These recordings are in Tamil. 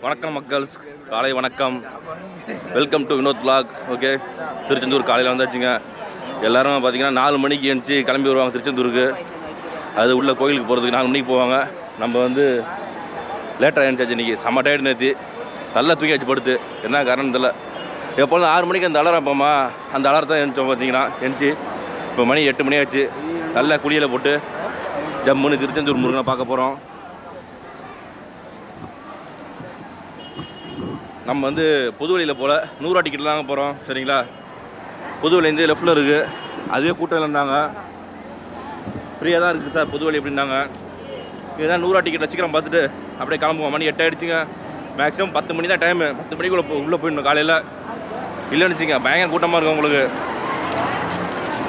வணக்கம் மக்கள்ஸ், காலை வணக்கம். Welcome to Vinod vlog. Okay, Tiruchendur காலையில் வந்தாச்சுங்க. எல்லோரும் பார்த்தீங்கன்னா 4 மணிக்கு எழுந்துச்சி கிளம்பி வருவாங்க திருச்செந்தூருக்கு. அது உள்ள கோயிலுக்கு போகிறதுக்கு 4 மணிக்கு போவாங்க. நம்ம வந்து லேட்டாக எழுந்துச்சாச்சு. இன்றைக்கி செம்ம டயர்டு. நேற்று நல்லா தூக்கியாச்சு படுத்து. என்ன காரணம் தெரியல. எப்போதும் 6 மணிக்கு அந்த அலாரம் வைப்போமா, அந்த அலாரத்தை எழுந்திச்சோம். பார்த்தீங்கன்னா எழுந்துச்சி இப்போ மணி 8 மணி ஆச்சு. நல்லா குளியலை போட்டு ஜம்முன்னு திருச்செந்தூர் முருகனை பார்க்க போகிறோம். நம்ம வந்து புதுவழியில் போல் 100 ரூபா டிக்கெட்டில் தாங்க போகிறோம். சரிங்களா, புதுவழிலேருந்து லெஃப்ட்டில் இருக்குது. அதுவே கூட்டம் இல்லைன்னாங்க, ஃப்ரீயாக தான் இருக்குது சார் புதுவழி அப்படின்னாங்க. இதுதான் 100 ரூபா டிக்கெட்டில் சீக்கிரம் பார்த்துட்டு அப்படியே கிளம்புவோம். மணி 8 ஆகிடுச்சிங்க. மேக்ஸிமம் 10 மணி தான் டைமு. 10 மணிக்குள்ளே உள்ளே போயிடணும் காலையில். இல்லைன்னு வச்சுங்க பயங்கர கூட்டமாக இருக்கும் உங்களுக்கு.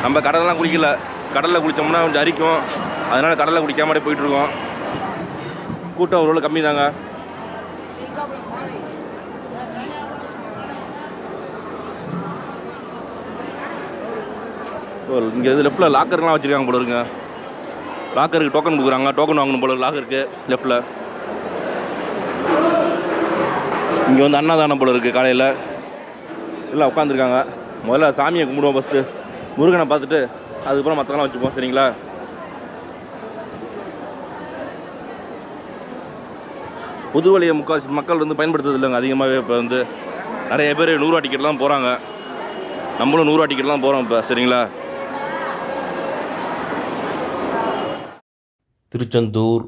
நம்ம கடலெலாம் குளிக்கல. கடலில் குளித்தோம்னா கொஞ்சம் அரிக்கும். அதனால் கடலில் குளிக்காமலே போயிட்டுருக்கோம். கூட்டம் ஓரளவு கம்மி தாங்க. இங்கே இது லெஃப்ட்டில் லாக்கர்லாம் வச்சுருக்காங்க போல இருக்குங்க. லாக்கருக்கு டோக்கன் கொடுக்குறாங்க. டோக்கன் வாங்கணும் போல லாக்கருக்கு லெஃப்ட்டில். இங்கே வந்து அன்னதானம் போல இருக்குது. காலையில் எல்லாம் உட்காந்துருக்காங்க. முதல்ல சாமியை கும்பிடுவோம் ஃபஸ்ட்டு. முருகனை பார்த்துட்டு அதுக்கப்புறம் மற்றவங்களாம் வச்சுப்போம். சரிங்களா, புது வழியை முக்கால்வாசி மக்கள் வந்து பயன்படுத்துறது இல்லைங்க அதிகமாகவே. இப்போ வந்து நிறைய பேர் 100 ரூபா டிக்கெட்லாம் போகிறாங்க. நம்மளும் 100 ரூபா டிக்கெட்லாம் போகிறோம் இப்போ. சரிங்களா, திருச்செந்தூர்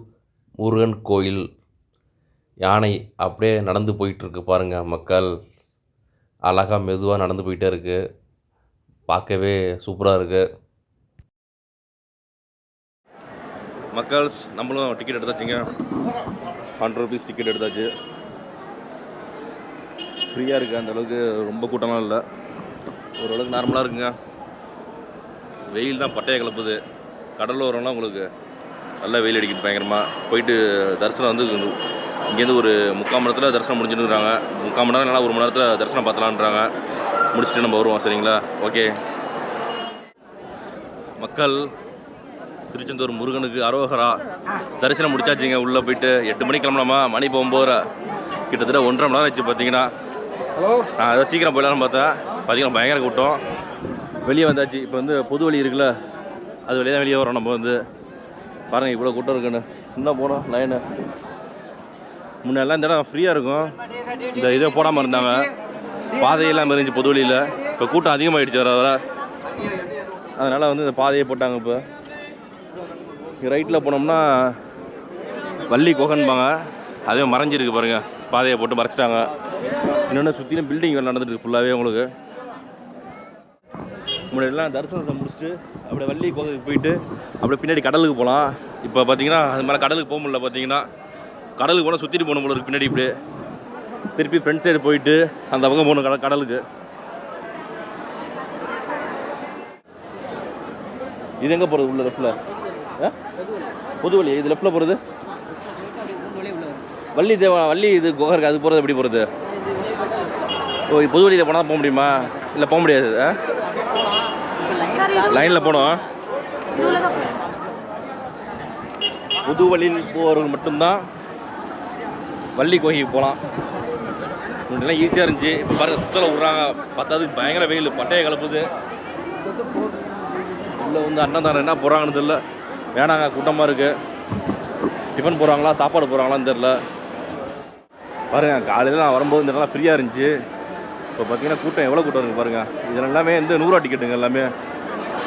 முருகன் கோயில் யானை அப்படியே நடந்து போயிட்டுருக்கு பாருங்கள். மக்கள் அழகாக மெதுவாக நடந்து போயிட்டே இருக்குது. பார்க்கவே சூப்பராக இருக்குது. மக்கள்ஸ் நம்மளும் டிக்கெட் எடுத்தாச்சுங்க. 100 ருபீஸ் டிக்கெட் எடுத்தாச்சு. ஃப்ரீயாக இருக்குது. அந்தளவுக்கு ரொம்ப கூட்டமாக இல்லை. ஓரளவுக்கு நார்மலாக இருக்குங்க. வெயில் தான் பட்டையை கிளப்புது. கடலோரம்லாம் உங்களுக்கு நல்லா வெயில் அடிக்குது பயங்கரமாக. போயிட்டு தரிசனம் வந்து இங்கேருந்து ஒரு 3/4 மணி நேரத்தில் தரிசனம் முடிஞ்சுருக்குறாங்க. 3/4 மணி நேரம், நல்லா 1 மணி நேரத்தில் தரிசனம் பார்த்தலான்றாங்க. முடிச்சுட்டு நம்ம வருவோம். சரிங்களா, ஓகே. மக்கள், திருச்செந்தூர் முருகனுக்கு அரோகரா. தரிசனம் முடிச்சாச்சுங்க. உள்ளே போயிட்டு 8 மணிக்கு கிளம்பலாமா, மணி இப்போ 9:30. கிட்டத்தட்ட 1.5 மணி நேரம் ஆச்சு. பார்த்தீங்கன்னா நான் அதை சீக்கிரம் போயிடலான்னு பார்த்தேன். பார்த்தீங்கன்னா பயங்கர கூட்டம். வெளியே வந்தாச்சு. இப்போ வந்து புது வழி இருக்குல்ல, அது வெளியே தான் வெளியே வரோம். நம்ம வந்து பாருங்கள் இவ்வளோ கூட்டம் இருக்குன்னு. இன்னும் போனோம் லைனு. முன்னெல்லாம் இந்த இடம் ஃப்ரீயாக இருக்கும். இந்த இதை போடாமல் இருந்தாங்க. பாதையெல்லாம் இருந்துச்சு பொது வழியில். இப்போ கூட்டம் அதிகமாகிடுச்சு வர வர. அதனால் வந்து இந்த பாதையை போட்டாங்க. இப்போ ரைட்டில் போனோம்னா வள்ளி குகைன்பாங்க, அதே மறைஞ்சிருக்கு பாருங்கள். பாதையை போட்டு மறைச்சிட்டாங்க. இன்னொன்று சுற்றிலும் பில்டிங் வேலை நடந்துட்டு ஃபுல்லாகவே உங்களுக்கு. முன்னாடிலாம் தரிசனத்தை முடிச்சுட்டு அப்படியே வள்ளி குகைக்கு போயிட்டு அப்படியே பின்னாடி கடலுக்கு போகலாம். இப்போ பார்த்தீங்கன்னா அது மேலே கடலுக்கு போக முடியல. பார்த்தீங்கன்னா கடலுக்கு போனால் சுற்றிட்டு போகணும் போல இருக்குது. பின்னாடி இப்படியே திருப்பி ஃப்ரண்ட் சைடு போயிட்டு அந்த பக்கம் போகணும் கடலுக்கு. இது எங்கே போகிறது? உள்ள லெஃப்டில் புது வழி. இது லெஃப்டில் போகிறது வள்ளி வள்ளி இது குகை இருக்குது. அது போகிறது எப்படி போகிறது? ஓ, புது வழியில் போனால் போக முடியுமா? இல்லை போக முடியாது. லைனில் போனோம். புது வழியில் போகிறவங்க மட்டும்தான் வள்ளி கோகைக்கு போகலாம். முன்னெல்லாம் ஈஸியாக இருந்துச்சு. இப்போ பாருங்கள் சுத்தலை விட்றாங்க. பத்தாவதுக்கு பயங்கர வெயில் பட்டையை கலப்புது. உள்ளே வந்து அன்னதானம் என்ன போகிறாங்கன்னு தெரில. வேணாங்க, கூட்டமாக இருக்குது. டிஃபன் போகிறாங்களா சாப்பாடு போகிறாங்களான்னு தெரில. பாருங்கள் காலையில் நான் வரும்போது இந்த இடம்லாம் ஃப்ரீயாக இருந்துச்சு. இப்போ பார்த்தீங்கன்னா கூட்டம் எவ்வளோ கூட்டம் இருக்குது பாருங்கள். இதில் எல்லாமே வந்து 100 ரூபா டிக்கெட்டுங்க. எல்லாமே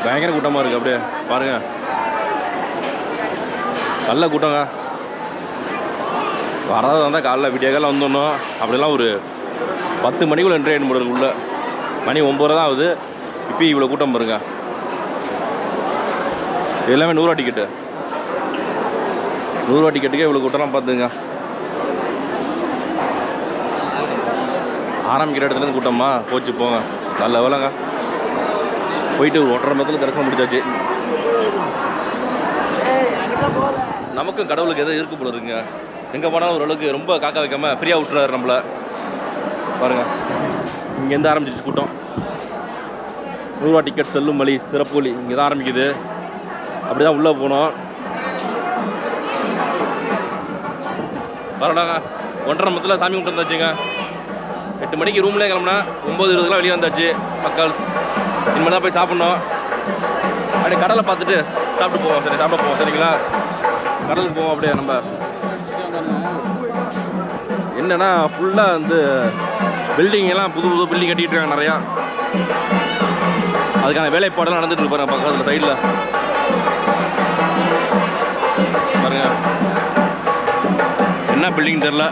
பயங்கர கூட்டமாக இருக்குது. அப்படியே பாருங்கள், நல்ல கூட்டங்க. வரதாக வந்தால் காலைல விடியகாலம் வந்துடணும். அப்படிலாம் ஒரு 10 மணிக்குள்ளே என்ட்ரி ஆகிடும் போடுறது உள்ள. மணி 9 தான் ஆகுது. இப்போ இவ்வளோ கூட்டம் பாருங்க. எல்லாமே 100 ரூபா டிக்கெட்டு. 100 ரூபா டிக்கெட்டுக்கே இவ்வளோ கூட்டம்லாம் பார்த்துங்க. ஆரம்பிக்கிற இடத்துலேருந்து கூட்டமா போச்சு. போங்க, நல்ல வேலைங்க. போயிட்டு 1.5 மணி நேரத்தில் தரிசனம் முடிச்சாச்சு. நமக்கும் கடவுளுக்கு எதோ இருக்கு போல இருக்குங்க. எங்கே போனாலும் ஓரளவுக்கு ரொம்ப காக்க வைக்காமல் ஃப்ரீயாக விட்டுறாரு நம்மளை. பாருங்கள் இங்கேருந்து ஆரம்பிச்சிச்சு கூட்டம். 100 ரூபா டிக்கெட் செல்லும் வழி சிறப்பு வழி இங்கே தான் ஆரம்பிக்குது. அப்படி தான் உள்ளே போனோம். வரடாங்க. 1:30 மணில சாமி கும்பிட்டு வந்தாச்சுங்க. 8 மணிக்கு ரூம்லேயே கிளம்புனா 9:20 வெளியே வந்தாச்சு மக்கள். இனிமேல் தான் போய் சாப்பிட்ணும். அப்படியே கடலை பார்த்துட்டு சாப்பிட்டு போவோம். சரி, சாப்பிட போவோம். சரிங்களா, கடலுக்கு போவோம். அப்படியே நம்ம என்னன்னா ஃபுல்லாக வந்து பில்டிங் எல்லாம் புது புது பில்டிங் கட்டிகிட்டு இருக்காங்க நிறையா. அதுக்கான வேலைப்பாடெல்லாம் நடந்துட்டு இருக்கு பாருங்க பக்கத்தில் சைடில் பாருங்க. என்ன பில்டிங் தெரில,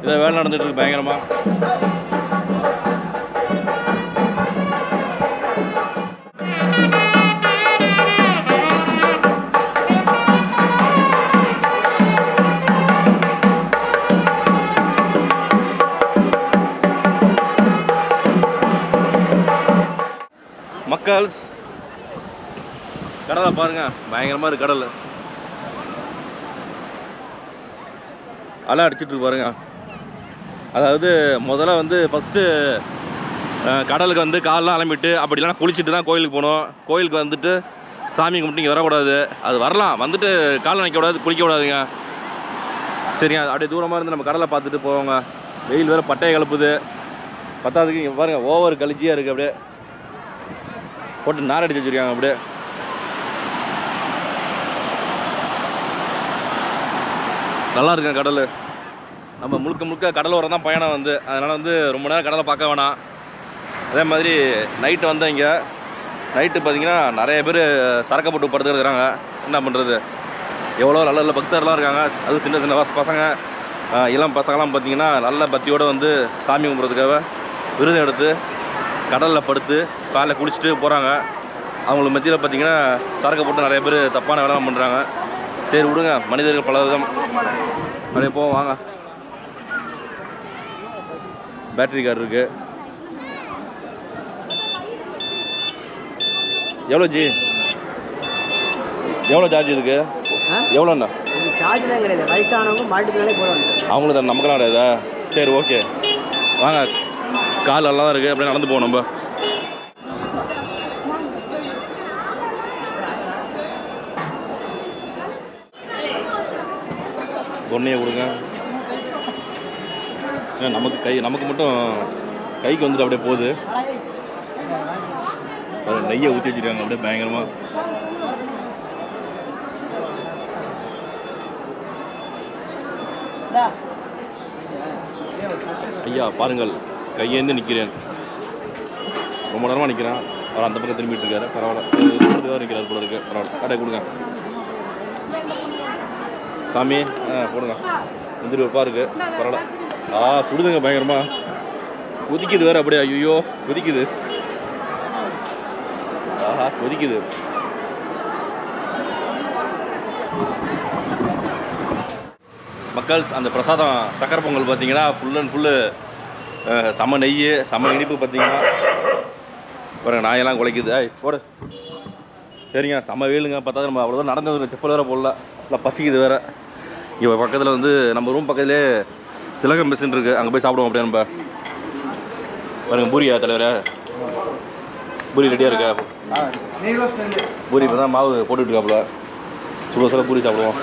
இதை வேலை நடந்துட்டு இருக்கு பயங்கரமாக. மக்கள்ஸ் கடலை பாருங்க, பயங்கரமாக இருக்கு கடல். அலை அடிச்சிட்டு இருக்கு பாருங்க. அதாவது முதல்ல வந்து ஃபஸ்ட்டு கடலுக்கு வந்து காலெலாம் அலம்பிட்டு அப்படிலாம் குளிச்சுட்டு தான் கோயிலுக்கு போகணும். கோயிலுக்கு வந்துட்டு சாமி கும்பிட்டு இங்கே வரக்கூடாது. அது வரலாம், வந்துட்டு காலை நிற்கக்கூடாது, குளிக்கக்கூடாதுங்க. சரிங்க, அப்படியே தூரமாக இருந்து நம்ம கடலை பார்த்துட்டு போவோங்க. வெயில் வேறு பட்டையை கலப்புது. பத்தாவதுக்கு இங்கே பாருங்கள் ஓவர் கழிச்சியாக இருக்குது. அப்படியே போட்டு நார் அடிச்சு வச்சுருக்காங்க. அப்படியே நல்லா இருக்குங்க கடல். நம்ம முழுக்க முழுக்க கடல் ஓரம் தான் பயணம் வந்து, அதனால் வந்து ரொம்ப நேரம் கடலை பார்க்க வேணாம். அதே மாதிரி நைட்டு வந்தால் இங்கே நைட்டு பார்த்திங்கன்னா நிறைய பேர் சரக்கு போட்டு படுத்துக்கிறாங்க. என்ன பண்ணுறது, எவ்வளோ நல்ல நல்ல பக்தர்லாம் இருக்காங்க. அதுவும் சின்ன சின்ன பசங்க, இளம் பசங்களாம் பார்த்திங்கன்னா நல்ல பக்தியோடு வந்து சாமி கும்பிட்றதுக்காக விருதம் எடுத்து கடலில் படுத்து காலைல குளிச்சுட்டு போகிறாங்க. அவங்களுக்கு மத்தியில் பார்த்திங்கன்னா சரக்கு போட்டு நிறைய பேர் தப்பான வேலைலாம் பண்ணுறாங்க. சரி விடுங்க, மனிதர்கள் பல விதம். அப்படியே போவோம் வாங்க. பேட்டரி கார் இருக்குது. எவ்வளோ ஜி, எவ்வளோ சார்ஜ் இதுக்கு? எவ்வளோண்ணா? சார்ஜ்லாம் கிடையாது, வயசானவங்க மாட்டுக்குனாலே போடுவாங்க. அவங்களுக்கு தான், நமக்கெல்லாம் கிடையாதா? சரி ஓகே வாங்க. கால் நல்லா தான் இருக்குது, அப்படியே நடந்து போவோம் நம்ம. பொண்ணையை கொடுங்க. நமக்கு மட்டும் கைக்கு வந்துட்டு அப்படியே போகுது. நெய்யை ஊற்றி வச்சுருக்காங்க அப்படியே பயங்கரமாக. ஐயா பாருங்கள், கையேந்து நிற்கிறேன். ரொம்ப நேரமாக நிற்கிறேன். அவர் அந்த பக்கம் திரும்பிட்டு இருக்காரு. பரவாயில்ல, நிற்கிறார் போல இருக்கு. பரவாயில்ல, கடை கொடுங்க சாமி. போடுங்க, முந்திரி வைப்பா இருக்கு. பரவாயில்ல. சுடுதுங்க பயங்கரமா, கொதிக்குது வேறு. அப்படியே ஐயோ கொதிக்குது. கொதிக்குது. மக்கள் அந்த பிரசாதம் சக்கரை பொங்கல் பார்த்தீங்கன்னா ஃபுல் அண்ட் ஃபுல்லு செம்ம நெய், செம்ம இனிப்பு. பார்த்தீங்கன்னா பாருங்க, நாயெல்லாம் குலைக்குது. போடு. சரிங்க, செம்ம வெயிலுங்க. பார்த்தா நம்ம அவ்வளோதான் நடந்தது, செப்பல் வேறு போடல. இல்லை பசிக்குது வேறு. இங்கே பக்கத்தில் வந்து நம்ம ரூம் பக்கத்துலேயே திலகம் மெஸ்ஸுன்னு இருக்குது, அங்கே போய் சாப்பிடுவோம். அப்படியே நம்ம பாருங்கள். பூரியா தலைவரே? பூரி ரெடியாக இருக்கா? பூரி இப்போ தான் மாவு போட்டுட்ருக்காப்புல. சுட சுட பூரி சாப்பிடுவோம்.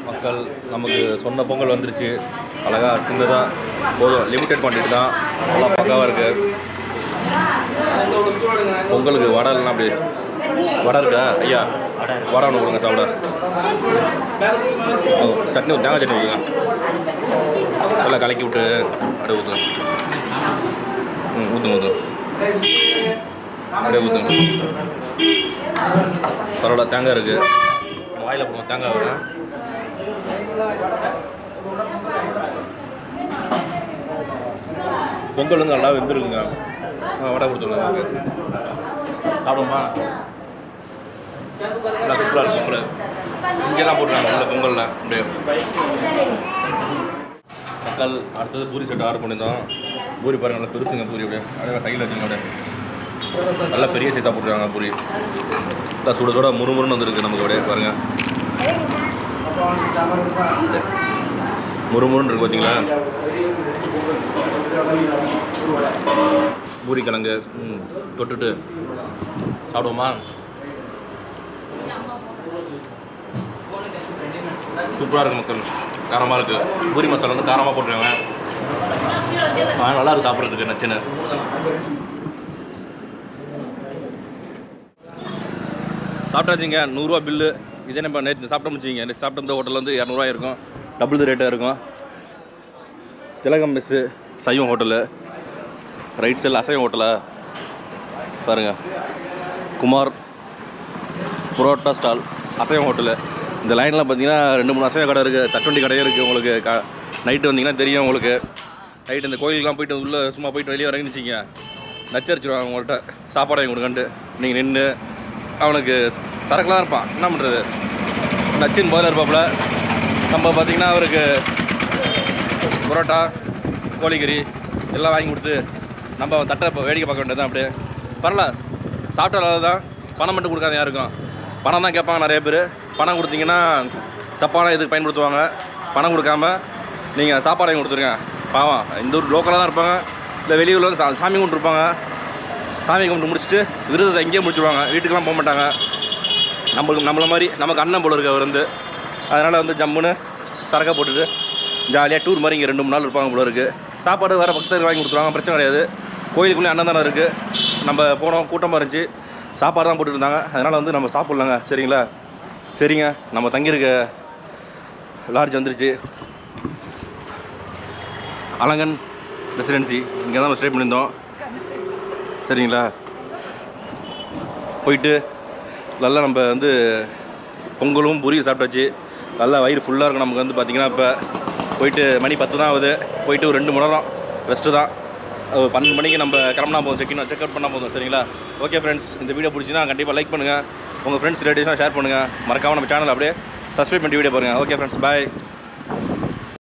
மக்கள் நமக்கு சொன்ன பொங்கல் வந்துருச்சு. அழகாக சின்னதாக போதும், லிமிட்டட் குவான்டிட்டி தான், நல்லா பக்காவாக இருக்குது. பொங்கலுக்கு வடை இல்லைனா அப்படி வடை இருக்கா ஐயா? வடை ஒன்று கொடுங்க சாப்பிட. சட்னி, தேங்காய் சட்னி வைங்க. நல்லா கலக்கி விட்டு அப்படியே ஊற்றுங்க. ஊற்றுங்க அப்படியே ஊற்றுங்க. பரவாயில்ல, தேங்காய் இருக்குது. வாயில் போடுங்க தேங்காய் வேணா. பொங்கல் வந்து நல்லா வெந்துருக்குங்க. வடை கொடுத்துருங்க. சாப்பிடுமா? நல்லா சூப்பராக இருக்கும் பொங்கல். இங்கே தான் போட்டுருக்காங்க இந்த பொங்கலில். அப்படியே மக்கள் அடுத்தது பூரி செட் ஆர்டர் பண்ணியிருந்தோம். பூரி பாருங்கள், நல்லா பெருசுங்க பூரி. அப்படியே அப்படியே கையில் வச்சுங்க. அப்படியே நல்லா பெரிய சைஸாக போட்டுருக்காங்க பூரி. நல்லா சுட சுட முறுமுறுன்னு வந்துருக்கு நமக்கு. அப்படியே பாருங்கள், முறுமுறுன்னு இருக்குது பார்த்தீங்களா? பூரி கிழங்கு தொட்டுட்டு சாப்பிடுவோமா? சூப்பராக இருக்குது மக்கள். காரமாக இருக்குது. பூரி மசாலா வந்து காரமாக போட்டுருக்காங்க. நல்லா இருக்குது சாப்பிட்றதுக்கு நச்சுன்னு. சாப்பிட்டாச்சுங்க. 100 ரூபா பில்லு. இதே நம்ம நேற்று சாப்பிட்டோம் வச்சுக்கிங்க. நேற்று சாப்பிட்ட ஹோட்டலில் வந்து 200 இருக்கும். டபுள் ரேட்டாக இருக்கும். திலகம் மெஸ்ஸு சைவம் ஹோட்டலு, ரைட் சைடில் அசைவம் ஹோட்டலா பாருங்கள். குமார் புரோட்டா ஸ்டால் அசைவம் ஹோட்டலு. இந்த லைனில் பார்த்தீங்கன்னா 2-3 அசைவ கடை இருக்குது. தட்டுவண்டி கடையும் இருக்குது. உங்களுக்கு நைட்டு வந்தீங்கன்னா தெரியும் உங்களுக்கு. நைட்டு இந்த கோயிலுக்குலாம் போயிட்டு உள்ளே சும்மா போயிட்டு வெளியே வரீங்கன்னு வச்சுக்கிங்க, நச்சரிச்சிடுவாங்க உங்கள்கிட்ட சாப்பாடு வாங்கி கொடுக்கன்ட்டு. நீங்கள் நின்று அவனுக்கு சரக்குலாம் தான் இருப்பான். என்ன பண்ணுறது, நச்சின்னு போதில் இருப்பாப்புல. நம்ம பார்த்திங்கன்னா அவருக்கு புரோட்டா கோழிக்கறி எல்லாம் வாங்கி கொடுத்து நம்ம தட்டை வேடிக்கை பார்க்க வேண்டியது தான். அப்படியே பரவாயில்ல, சாப்பிட்ட அளவு தான். பணம் மட்டும் கொடுக்காத யாருக்கும். பணம் தான் கேட்பாங்க நிறைய பேர். பணம் கொடுத்தீங்கன்னா தப்பான இதுக்கு பயன்படுத்துவாங்க. பணம் கொடுக்காம நீங்கள் சாப்பாடு வாங்கி கொடுத்துருங்க. பாவம் இந்த ஊர் லோக்கலாக தான் இருப்பாங்க. இல்லை வெளியூரில் வந்து சாமி கும்பிட்டுருப்பாங்க. சாமி கும்பிட்டு முடிச்சுட்டு விருதத்தை இங்கேயே முடிச்சுடுவாங்க. வீட்டுக்கெலாம் போக மாட்டாங்க. நம்மள மாதிரி நமக்கு அண்ணன் போல இருக்கு அவர் வந்து. அதனால் வந்து ஜம்முன்னு சரக்கை போட்டுட்டு ஜாலியாக டூர் மாதிரி இங்கே 2-3 நாள் இருப்பாங்க போல இருக்குது. சாப்பாடு வேறு பக்தர்கள் வாங்கி கொடுத்துருவாங்க. பிரச்சனை கிடையாது. கோயிலுக்குள்ளே அன்னதானம் இருக்குது. நம்ம போனோம், கூட்டமாக இருந்துச்சு. சாப்பாடு தான் போட்டுருந்தாங்க. அதனால் வந்து நம்ம சாப்பிட்லாங்க. சரிங்களா? சரிங்க. நம்ம தங்கியிருக்க லாட்ஜ் வந்துருச்சு. அலங்கன் ரெசிடென்சி. இங்கே தான் நம்ம ஸ்டே பண்ணியிருந்தோம். சரிங்களா? போயிட்டு நல்லா நம்ம வந்து பொங்கலும் பூரியும் சாப்பிட்டாச்சு. நல்லா வயிறு ஃபுல்லாக இருக்கும் நமக்கு வந்து பார்த்திங்கன்னா. இப்போ போயிட்டு மணி 10 தான் ஆகுது. போயிட்டு ஒரு 2 மணி நேரம் ரெஸ்ட்டு தான். 12 மணிக்கு நம்ம கிளம்புனா போதும். செக் அவுட் பண்ணால் போதும். சரிங்களா? ஓகே ஃப்ரெண்ட்ஸ், இந்த வீடியோ பிடிச்சின்னா கண்டிப்பாக லைக் பண்ணுங்கள். உங்கள் ஃப்ரெண்ட்ஸ் ரிலேட்டிவ்ஸ்லாம் ஷேர் பண்ணுங்கள். மறக்காமல் நம்ம சேனல் அப்படியே சப்ஸ்கிரைப் பண்ணி வீடியோ பாருங்கள். ஓகே ஃப்ரெண்ட்ஸ், பாய்.